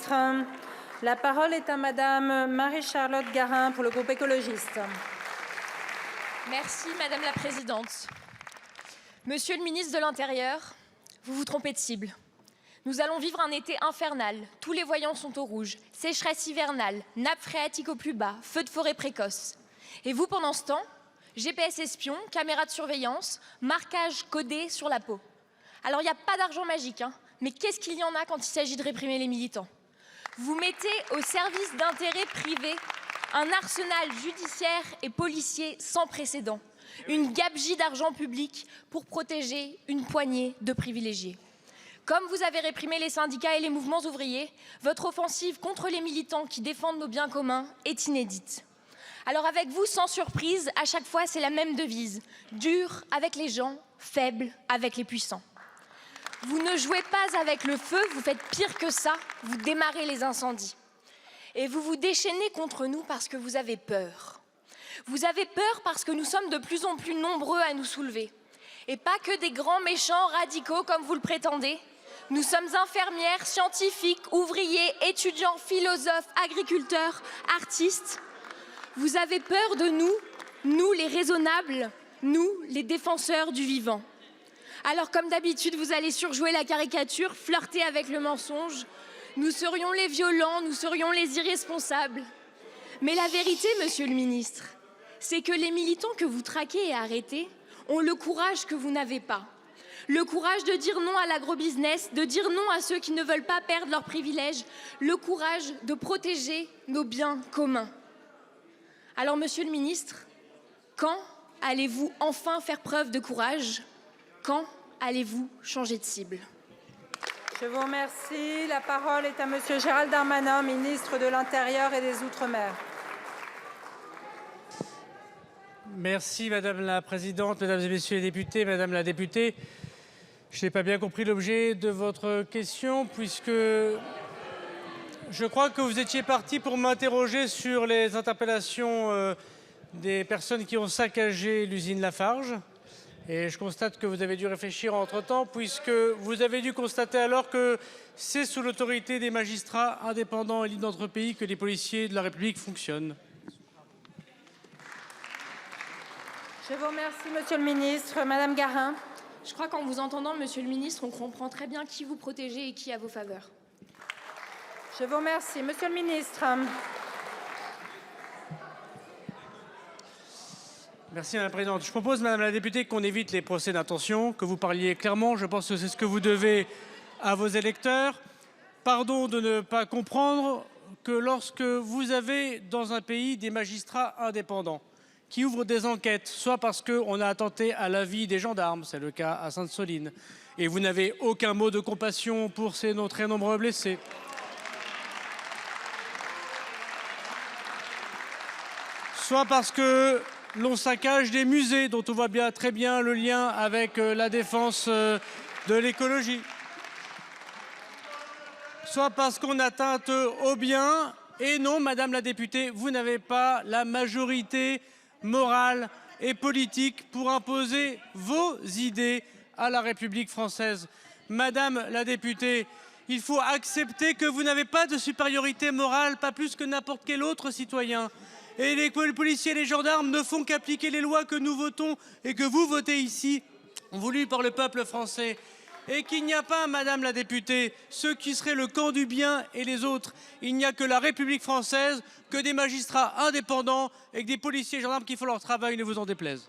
ministre. La parole est à Madame Marie-Charlotte Garin pour le groupe écologiste. Merci Madame la Présidente. Monsieur le ministre de l'Intérieur, vous vous trompez de cible. Nous allons vivre un été infernal. Tous les voyants sont au rouge. Sécheresse hivernale, nappe phréatique au plus bas, feu de forêt précoce. Et vous, pendant ce temps, GPS espion, caméra de surveillance, marquage codé sur la peau. Alors, il n'y a pas d'argent magique, mais qu'est-ce qu'il y en a quand il s'agit de réprimer les militants? Vous mettez au service d'intérêts privés un arsenal judiciaire et policier sans précédent. Une gabegie d'argent public pour protéger une poignée de privilégiés. Comme vous avez réprimé les syndicats et les mouvements ouvriers, votre offensive contre les militants qui défendent nos biens communs est inédite. Alors avec vous, sans surprise, à chaque fois c'est la même devise. Dur avec les gens, faible avec les puissants. Vous ne jouez pas avec le feu, vous faites pire que ça, vous démarrez les incendies. Et vous vous déchaînez contre nous parce que vous avez peur. Vous avez peur parce que nous sommes de plus en plus nombreux à nous soulever. Et pas que des grands méchants radicaux comme vous le prétendez. Nous sommes infirmières, scientifiques, ouvriers, étudiants, philosophes, agriculteurs, artistes. Vous avez peur de nous, nous les raisonnables, nous les défenseurs du vivant. Alors comme d'habitude, vous allez surjouer la caricature, flirter avec le mensonge. Nous serions les violents, nous serions les irresponsables. Mais la vérité, monsieur le ministre, c'est que les militants que vous traquez et arrêtez ont le courage que vous n'avez pas. Le courage de dire non à l'agrobusiness, de dire non à ceux qui ne veulent pas perdre leurs privilèges, le courage de protéger nos biens communs. Alors, monsieur le ministre, quand allez-vous enfin faire preuve de courage? Quand allez-vous changer de cible? Je vous remercie. La parole est à Monsieur Gérald Darmanin, ministre de l'Intérieur et des Outre-mer. Merci Madame la Présidente, Mesdames et Messieurs les députés, Madame la députée. Je n'ai pas bien compris l'objet de votre question puisque je crois que vous étiez parti pour m'interroger sur les interpellations des personnes qui ont saccagé l'usine Lafarge. Et je constate que vous avez dû réfléchir entre-temps puisque vous avez dû constater alors que c'est sous l'autorité des magistrats indépendants et libres dans notre pays que les policiers de la République fonctionnent. Je vous remercie, Monsieur le ministre. Madame Garin. Je crois qu'en vous entendant, monsieur le ministre, on comprend très bien qui vous protégez et qui a vos faveurs. Je vous remercie. Monsieur le ministre. Merci Madame la Présidente. Je propose, Madame la députée, qu'on évite les procès d'intention, que vous parliez clairement. Je pense que c'est ce que vous devez à vos électeurs. Pardon de ne pas comprendre que lorsque vous avez dans un pays des magistrats indépendants qui ouvrent des enquêtes, soit parce qu'on a attenté à la vie des gendarmes, c'est le cas à Sainte-Soline, et vous n'avez aucun mot de compassion pour ces très nombreux blessés. Soit parce que l'on saccage des musées dont on voit bien, très bien le lien avec la défense de l'écologie. Soit parce qu'on atteinte aux biens. Et non, Madame la députée, vous n'avez pas la majorité morale et politique pour imposer vos idées à la République française. Madame la députée, il faut accepter que vous n'avez pas de supériorité morale, pas plus que n'importe quel autre citoyen. Et les policiers et les gendarmes ne font qu'appliquer les lois que nous votons et que vous votez ici, voulues par le peuple français. Et qu'il n'y a pas, Madame la députée, ceux qui seraient le camp du bien et les autres. Il n'y a que la République française, que des magistrats indépendants et que des policiers et gendarmes qui font leur travail, ne vous en déplaise.